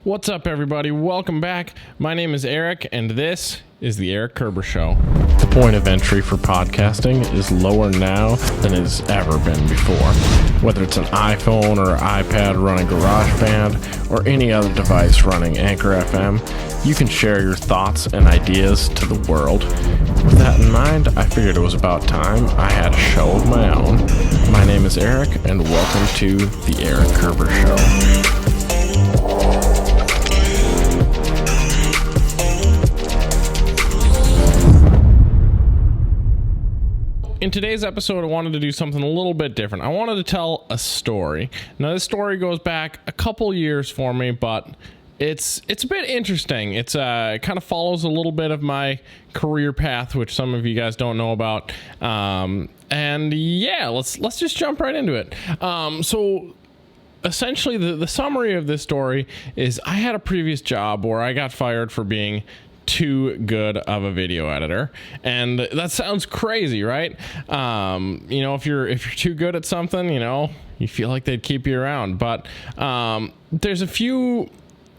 What's up, everybody? Welcome back. My name is Eric, and this is the Erik Kerber Show. The point of entry for podcasting is lower now than it has ever been before. Whether it's an iPhone or iPad running GarageBand or any other device running Anchor FM, you can share your thoughts and ideas to the world. With that in mind, I figured it was about time I had a show of my own. My name is Eric, and welcome to the Erik Kerber Show. In today's episode, I wanted to do something a little bit different. I wanted to tell a story. Now, this story goes back a couple years for me, but it's a bit interesting. It kind of follows a little bit of my career path, which some of you guys don't know about. And yeah, let's just jump right into it. So essentially, the summary of this story is I had a previous job where I got fired for being too good of a video editor, and that sounds crazy, right? If you're too good at something, you feel like they'd keep you around. But there's a few,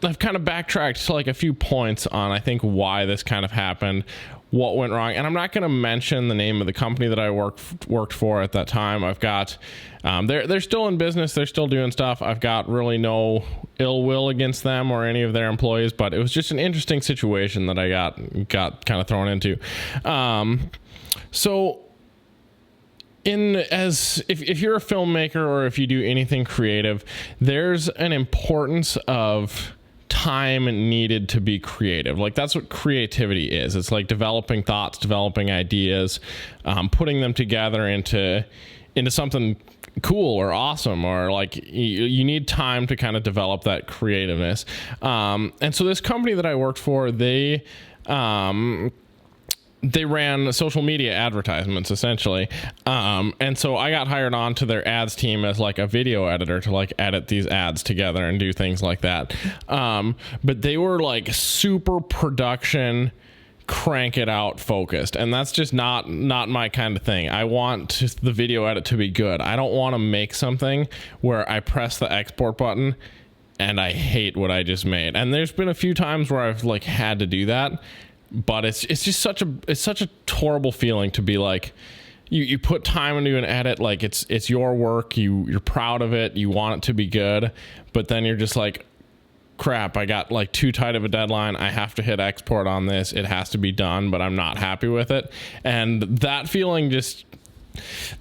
I've kind of backtracked to like a few points on I think why this kind of happened, what went wrong, and I'm not going to mention the name of the company that I worked for at that time. I've got they're still in business, they're still doing stuff. I've got really no ill will against them or any of their employees, but it was just an interesting situation that I got kind of thrown into. If you're a filmmaker or if you do anything creative, there's an importance of time needed to be creative. Like, that's what creativity is. It's like developing thoughts, developing ideas, putting them together into something cool or awesome, or like you need time to kind of develop that creativeness. And so this company that I worked for, they ran social media advertisements essentially. And so I got hired on to their ads team as like a video editor to like edit these ads together and do things like that. But they were like super production, crank it out focused, and that's just not my kind of thing. I want the video edit to be good. I don't want to make something where I press the export button and I hate what I just made. And there's been a few times where I've like had to do that, but it's just such a horrible feeling to be like, you put time into an edit, like it's your work, you're proud of it, you want it to be good, but then you're just like, crap, I got like too tight of a deadline, I have to hit export on this, it has to be done, but I'm not happy with it. And that feeling just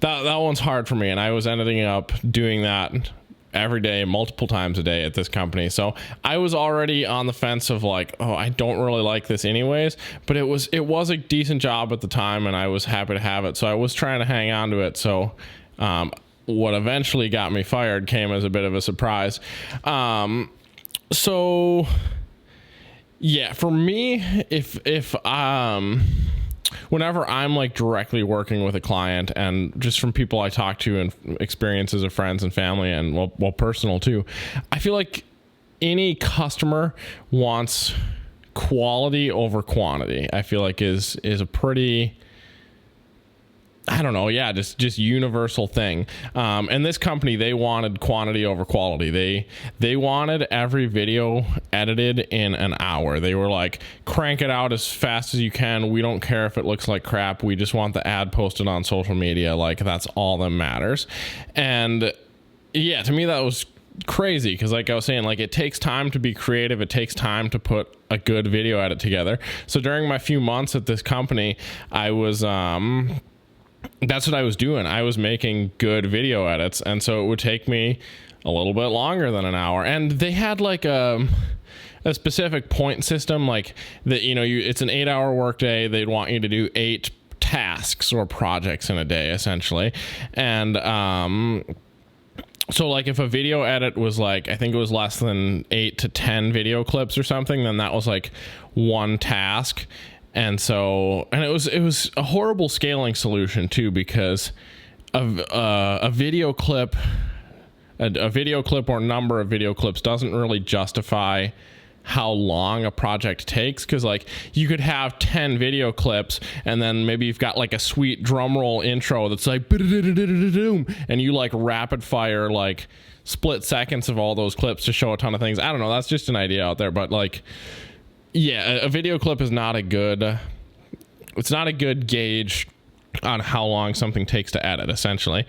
that one's hard for me, and I was ending up doing that every day, multiple times a day at this company. So I was already on the fence of like, oh, I don't really like this anyways, but it was a decent job at the time, and I was happy to have it, so I was trying to hang on to it. So what eventually got me fired came as a bit of a surprise. So yeah, for me, if whenever I'm like directly working with a client, and just from people I talk to and experiences of friends and family, and well personal too, I feel like any customer wants quality over quantity. I feel like is a pretty, I don't know, yeah, just universal thing. And this company, they wanted quantity over quality. They wanted every video edited in an hour. They were like, crank it out as fast as you can. We don't care if it looks like crap. We just want the ad posted on social media. Like, that's all that matters. And yeah, to me, that was crazy, because like I was saying, like, it takes time to be creative. It takes time to put a good video edit together. So during my few months at this company, I was that's what I was doing. I was making good video edits, and so it would take me a little bit longer than an hour. And they had like a specific point system, like that, it's an 8-hour workday. They'd want you to do 8 tasks or projects in a day, essentially. And so like if a video edit was like, I think it was less than 8 to 10 video clips or something, then that was like one task. And it was a horrible scaling solution too, because a video clip or number of video clips doesn't really justify how long a project takes, because like you could have 10 video clips and then maybe you've got like a sweet drum roll intro that's like and you like rapid fire like split seconds of all those clips to show a ton of things. I don't know. That's just an idea out there, but like, yeah, a video clip is not a good, it's not a good gauge on how long something takes to edit, essentially.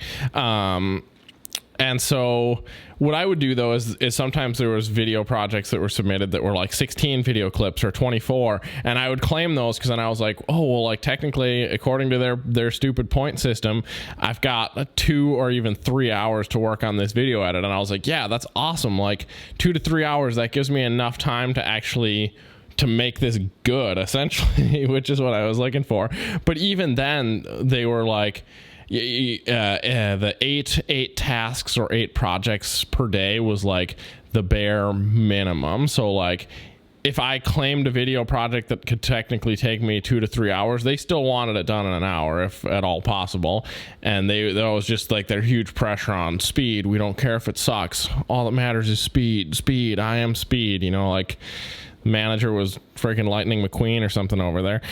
And so what I would do though is sometimes there was video projects that were submitted that were like 16 video clips or 24, and I would claim those because then I was like, oh, well, like technically according to their stupid point system, I've got 2 or even 3 hours to work on this video edit. And I was like, yeah, that's awesome. Like 2 to 3 hours, that gives me enough time to actually to make this good, essentially, which is what I was looking for. But even then they were like, the eight tasks or 8 projects per day was like the bare minimum. So like if I claimed a video project that could technically take me 2 to 3 hours, they still wanted it done in an hour if at all possible. And that was just like their huge pressure on speed. We don't care if it sucks. All that matters is speed. I am speed, you know, like manager was freaking Lightning McQueen or something over there.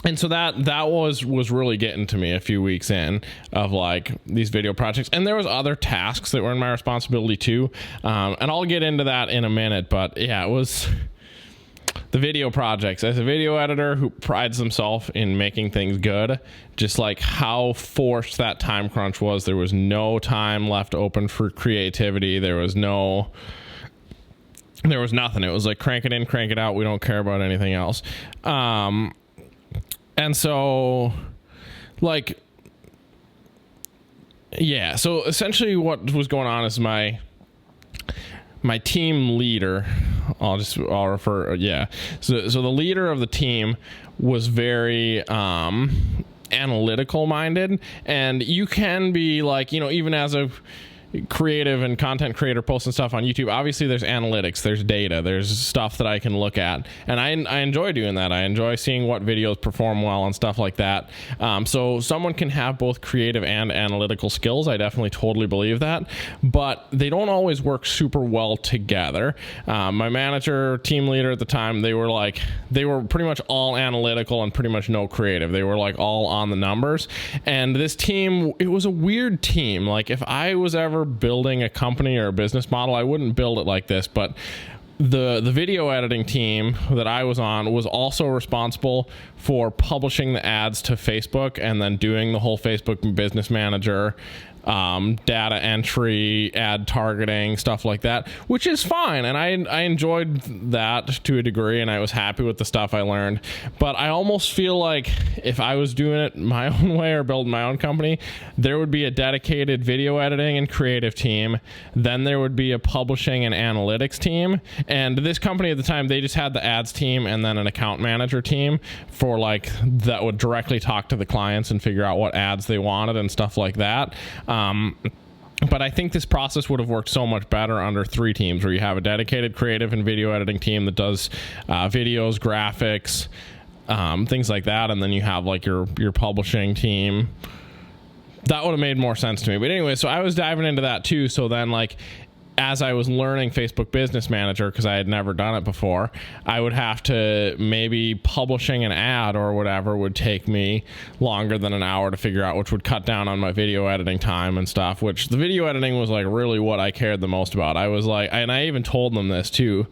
And so that was really getting to me a few weeks in of like these video projects. And there was other tasks that were in my responsibility too. And I'll get into that in a minute, but yeah, it was the video projects. As a video editor who prides himself in making things good, just like how forced that time crunch was. There was no time left open for creativity. There was nothing. It was like crank it in, crank it out. We don't care about anything else. And so, like, yeah, so essentially what was going on is my team leader, I'll refer, yeah. So the leader of the team was very analytical minded, and you can be like, you know, even as a creative and content creator posting stuff on YouTube, obviously there's analytics, there's data, there's stuff that I can look at, and I enjoy doing that. I enjoy seeing what videos perform well and stuff like that. So someone can have both creative and analytical skills. I definitely totally believe that, but they don't always work super well together. My manager, team leader at the time, they were pretty much all analytical and pretty much no creative. They were like all on the numbers. And this team, it was a weird team. Like if I was ever building a company or a business model, I wouldn't build it like this. But the video editing team that I was on was also responsible for publishing the ads to Facebook and then doing the whole Facebook business manager, data entry, ad targeting, stuff like that, which is fine. And I enjoyed that to a degree, and I was happy with the stuff I learned. But I almost feel like if I was doing it my own way or building my own company, there would be a dedicated video editing and creative team. Then there would be a publishing and analytics team. And this company at the time, they just had the ads team and then an account manager team for like that would directly talk to the clients and figure out what ads they wanted and stuff like that. But I think this process would have worked so much better under 3 teams, where you have a dedicated creative and video editing team that does videos, graphics, things like that, and then you have like your publishing team. That would have made more sense to me. But anyway, so I was diving into that too. So then like as I was learning Facebook Business Manager, because I had never done it before, I would have to, maybe publishing an ad or whatever would take me longer than an hour to figure out, which would cut down on my video editing time and stuff, which the video editing was like really what I cared the most about. I was like, and I even told them this too.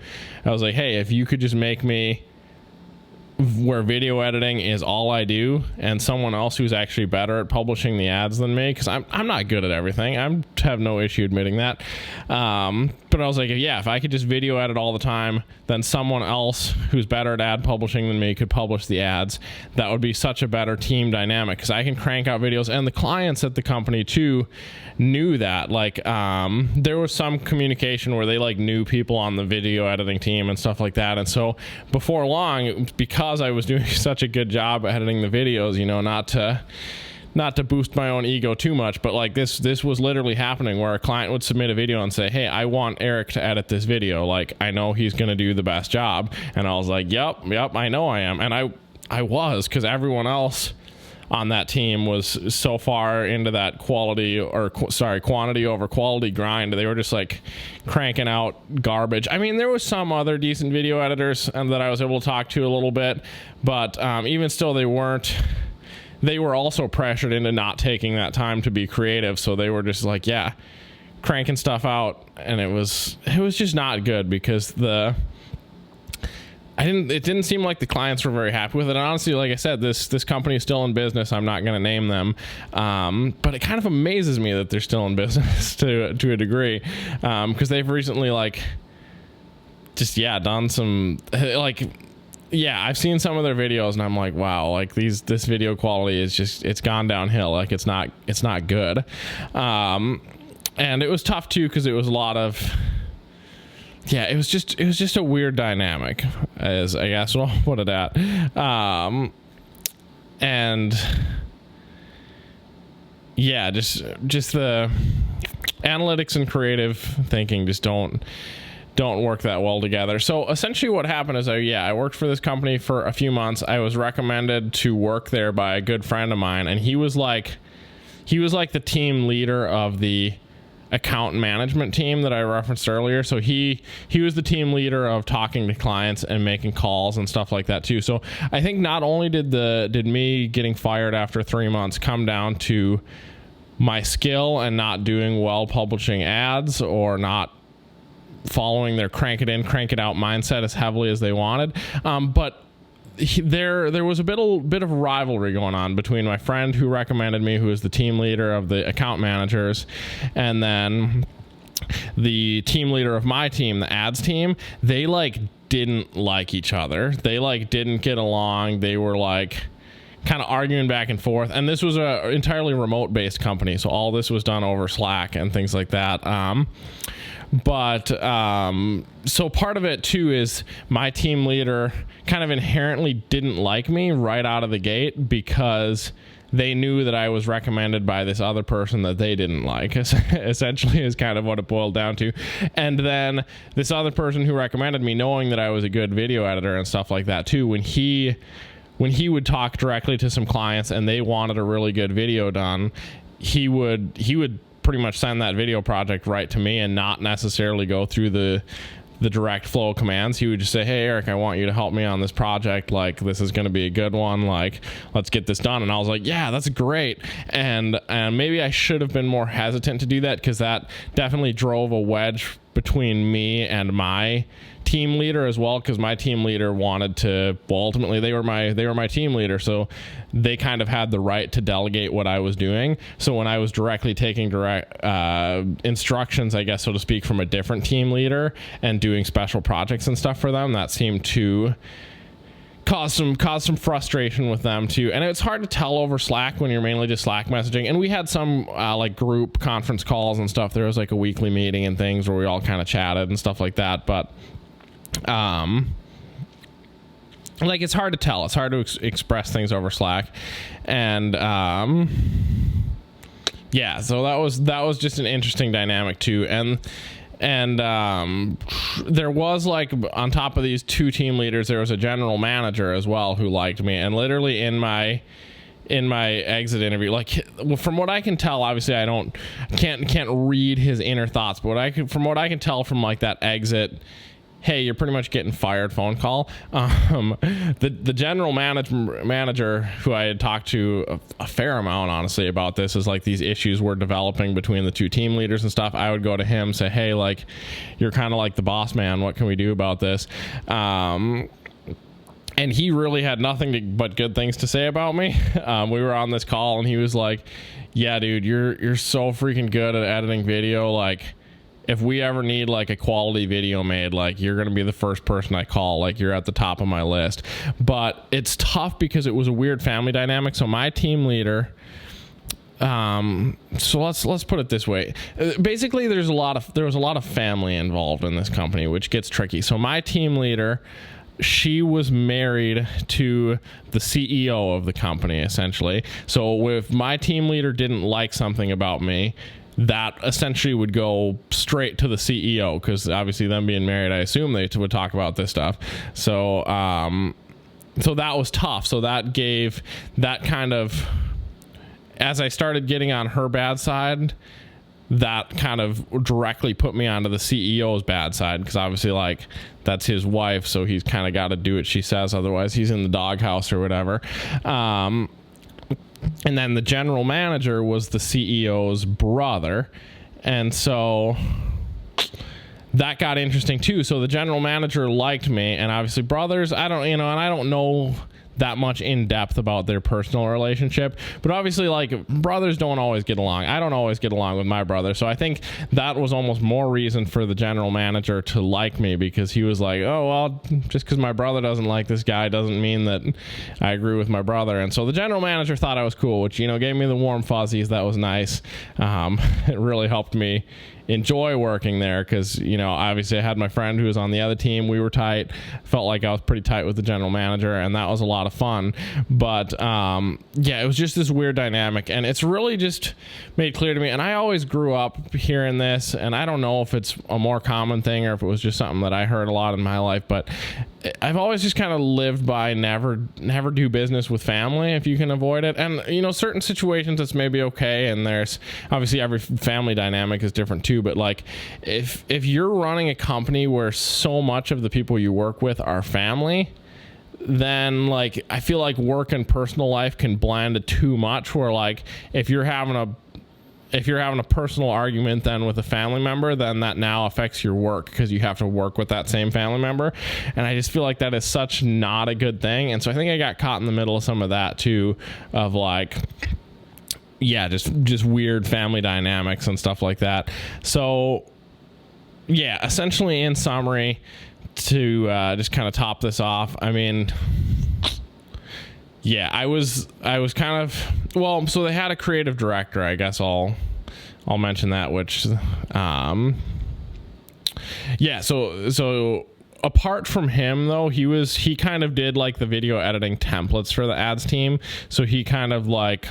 I was like, hey, if you could just make me where video editing is all I do, and someone else who's actually better at publishing the ads than me, because I'm not good at everything. I have no issue admitting that. But I was like, yeah, if I could just video edit all the time, then someone else who's better at ad publishing than me could publish the ads. That would be such a better team dynamic, because I can crank out videos, and the clients at the company too knew that. Like there was some communication where they like knew people on the video editing team and stuff like that. And so before long, because I was doing such a good job at editing the videos, you know, not to boost my own ego too much, but like this was literally happening, where a client would submit a video and say, hey, I want Erik to edit this video. Like, I know he's going to do the best job. And I was like, yep, I know I am. And I was, because everyone else on that team was so far into that quantity over quality grind. They were just like cranking out garbage. I mean, there was some other decent video editors that I was able to talk to a little bit, but even still, they were also pressured into not taking that time to be creative. So they were just like, yeah, cranking stuff out, and it was just not good because it didn't seem like the clients were very happy with it. And honestly, like I said, this company is still in business. I'm not going to name them. But it kind of amazes me that they're still in business to a degree. Cause they've recently done some I've seen some of their videos and I'm like, wow, like this video quality is it's gone downhill. Like it's not good. And it was tough too, cause it was a lot of, it was just a weird dynamic, as I guess we'll put it at. And just the analytics and creative thinking just don't work that well together. So essentially what happened is I worked for this company for a few months. I was recommended to work there by a good friend of mine, and he was like the team leader of the account management team that I referenced earlier. So he was the team leader of talking to clients and making calls and stuff like that too. So I think not only did me getting fired after 3 months come down to my skill and not doing well publishing ads, or not following their crank it in, crank it out mindset as heavily as they wanted. But there was a bit of rivalry going on between my friend who recommended me, who is the team leader of the account managers, and then the team leader of my team, the ads team. They didn't like each other. They didn't get along. They were kind of arguing back and forth. And this was a entirely remote based company, so all this was done over Slack and things like that. So part of it too is my team leader kind of inherently didn't like me right out of the gate, because they knew that I was recommended by this other person that they didn't like, essentially, is kind of what it boiled down to. And then this other person who recommended me, knowing that I was a good video editor and stuff like that too, when he would talk directly to some clients and they wanted a really good video done, he would pretty much send that video project right to me and not necessarily go through the direct flow of commands. He would just say, hey, Eric, I want you to help me on this project. This is going to be a good one. Let's get this done. And I was like, yeah, that's great. And maybe I should have been more hesitant to do that, because that definitely drove a wedge between me and my team leader as well, because my team leader wanted to, ultimately they were my team leader, so they kind of had the right to delegate what I was doing. So when I was directly taking direct instructions, I guess, so to speak, from a different team leader and doing special projects and stuff for them, that seemed to cause some frustration with them too. And it's hard to tell over Slack when you're mainly just Slack messaging. And we had some group conference calls and stuff. There was a weekly meeting and things where we all kind of chatted and stuff like that. But it's hard to tell. It's hard to express things over Slack. And so that was just an interesting dynamic too. And there was, on top of these two team leaders, there was a general manager as well who liked me. And literally in my exit interview, from what I can tell, obviously I can't read his inner thoughts, but from what I can tell from that exit, hey, you're pretty much getting fired phone call, the general manager, who I had talked to a fair amount, honestly, about this, is these issues were developing between the two team leaders and stuff. I would go to him, say, hey, you're kind of the boss man. What can we do about this? And he really had nothing but good things to say about me. We were on this call and he was like, yeah, dude, you're so freaking good at editing video. If we ever need a quality video made, you're going to be the first person I call. You're at the top of my list. But it's tough because it was a weird family dynamic. So my team leader, so let's put it this way. Basically, there was a lot of family involved in this company, which gets tricky. So my team leader, she was married to the CEO of the company, essentially. So if my team leader didn't like something about me, that essentially would go straight to the CEO, because obviously them being married, I assume they would talk about this stuff. So so that was tough. So that gave that kind of, as I started getting on her bad side, that kind of directly put me onto the CEO's bad side, because obviously that's his wife, so he's kind of got to do what she says, otherwise he's in the doghouse or whatever. And then the general manager was the CEO's brother, And so that got interesting too. So the general manager liked me, and obviously brothers, I don't know that much in depth about their personal relationship, but obviously like brothers don't always get along. I don't always get along with my brother. So I think that was almost more reason for the general manager to like me, because he was like, oh, well, just because my brother doesn't like this guy doesn't mean that I agree with my brother. And so the general manager thought I was cool, which, gave me the warm fuzzies. That was nice. It really helped me enjoy working there, because obviously I had my friend who was on the other team. We were tight. Felt like I was pretty tight with the general manager, and that was a lot of fun. But it was just this weird dynamic, and it's really just made clear to me. And I always grew up hearing this, and I don't know if it's a more common thing or if it was just something that I heard a lot in my life, but I've always just kind of lived by never do business with family if you can avoid it. And certain situations it's maybe okay, and there's obviously every family dynamic is different too, but like if you're running a company where so much of the people you work with are family, then like I feel like work and personal life can blend too much, where like if you're having a personal argument then with a family member, then that now affects your work because you have to work with that same family member. And I just feel like that is such not a good thing. And so I think I got caught in the middle of some of that too, of like, just weird family dynamics and stuff like that. So essentially in summary, to just kind of top this off, I mean, I was kind of, so they had a creative director, I guess I'll mention that, which, so apart from him though, he kind of did like the video editing templates for the ads team. So he kind of like,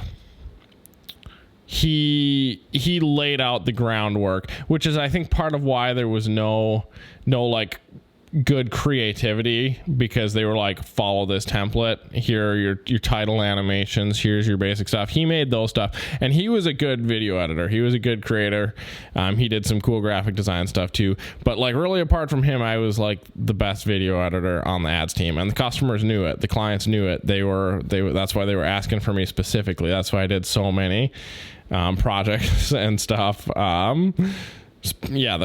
he laid out the groundwork, which is I think part of why there was no like good creativity, because they were like, follow this template, here are your title animations, here's your basic stuff. He made those stuff, and he was a good video editor, he was a good creator. He did some cool graphic design stuff too, but like really apart from him, I was like the best video editor on the ads team, and the customers knew it, the clients knew it. They were that's why they were asking for me specifically. That's why I did so many projects and stuff that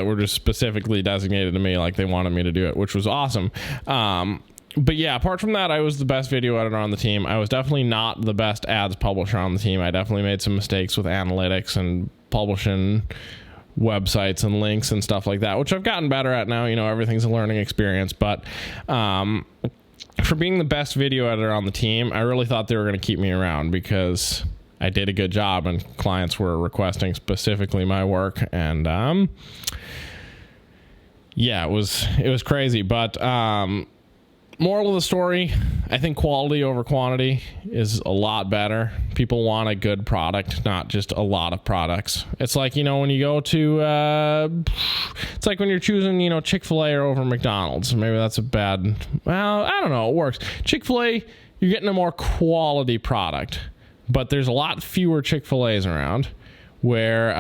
were just specifically designated to me, like they wanted me to do it, which was awesome. But apart from that, I was the best video editor on the team. I was definitely not the best ads publisher on the team. I definitely made some mistakes with analytics and publishing websites and links and stuff like that, which I've gotten better at now. Everything's a learning experience, but for being the best video editor on the team, I really thought they were going to keep me around because I did a good job and clients were requesting specifically my work. And it was crazy. But moral of the story, I think quality over quantity is a lot better. People want a good product, not just a lot of products. It's like, when you go to, it's like when you're choosing, Chick-fil-A or over McDonald's. Maybe that's I don't know, it works. Chick-fil-A, you're getting a more quality product. But there's a lot fewer Chick-fil-A's around, where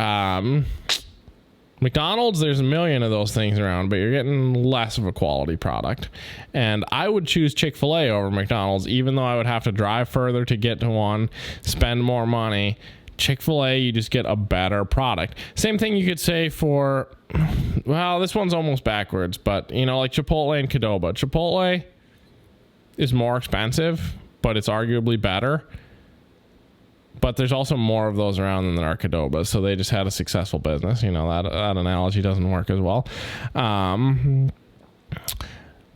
McDonald's, there's a million of those things around, but you're getting less of a quality product. And I would choose Chick-fil-A over McDonald's, even though I would have to drive further to get to one, spend more money. Chick-fil-A, you just get a better product. Same thing you could say for, this one's almost backwards, but, like Chipotle and Qdoba. Chipotle is more expensive, but it's arguably better. But there's also more of those around than there are Qdobas, so they just had a successful business. That analogy doesn't work as well.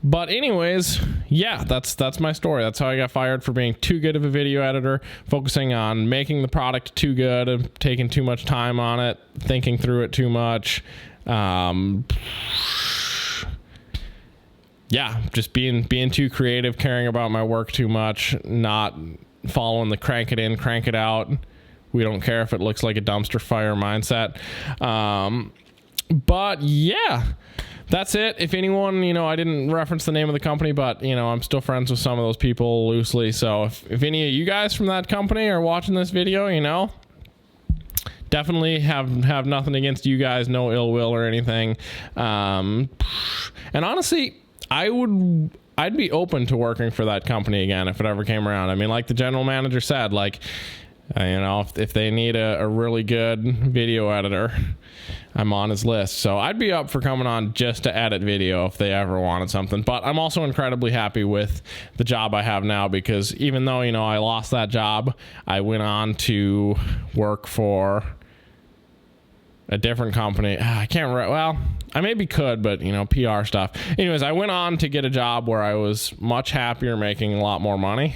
But anyways, that's my story. That's how I got fired, for being too good of a video editor, focusing on making the product too good, and taking too much time on it, thinking through it too much. Just being too creative, caring about my work too much, not following the crank it in, crank it out, we don't care if it looks like a dumpster fire mindset. But that's it. If anyone, I didn't reference the name of the company, but I'm still friends with some of those people loosely. So if any of you guys from that company are watching this video, definitely have nothing against you guys, no ill will or anything. And honestly, I'd be open to working for that company again if it ever came around. I mean, like the general manager said, like, if they need a really good video editor, I'm on his list. So I'd be up for coming on just to edit video if they ever wanted something. But I'm also incredibly happy with the job I have now, because even though, I lost that job, I went on to work for a different company. I can't remember. Well, I maybe could, but PR stuff. Anyways, I went on to get a job where I was much happier, making a lot more money.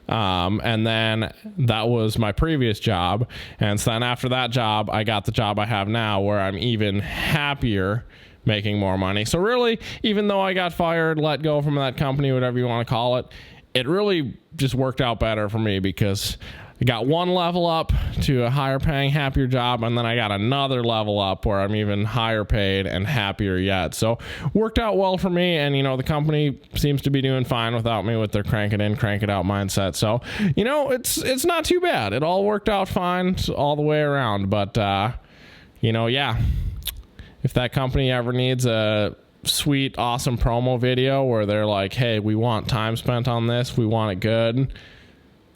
And then that was my previous job. And so then after that job, I got the job I have now, where I'm even happier, making more money. So really, even though I got fired, let go from that company, whatever you want to call it, it really just worked out better for me, because I got one level up to a higher paying, happier job, and then I got another level up where I'm even higher paid and happier yet. So worked out well for me, and the company seems to be doing fine without me with their crank it in, crank it out mindset. So it's not too bad. It all worked out fine all the way around. But yeah, if that company ever needs a sweet, awesome promo video where they're like, hey, we want time spent on this, we want it good,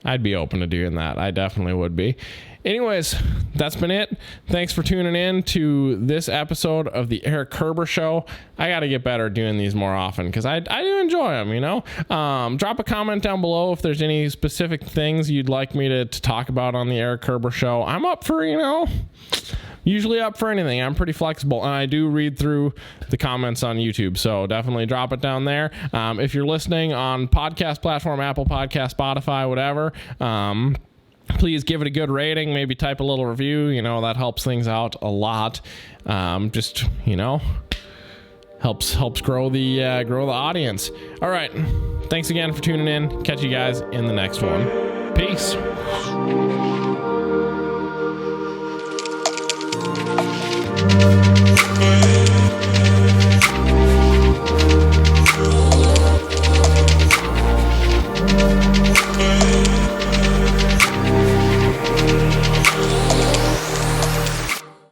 I'd be open to doing that. I definitely would be. Anyways, that's been it. Thanks for tuning in to this episode of the Erik Kerber Show. I got to get better at doing these more often, because I do enjoy them, Drop a comment down below if there's any specific things you'd like me to talk about on the Erik Kerber Show. I'm up for, usually up for anything. I'm pretty flexible, and I do read through the comments on YouTube, so definitely drop it down there. If you're listening on podcast platform, Apple Podcast, Spotify, whatever, please give it a good rating, maybe type a little review. That helps things out a lot. Just helps grow the audience. All right, thanks again for tuning in. Catch you guys in the next one. Peace. Hey.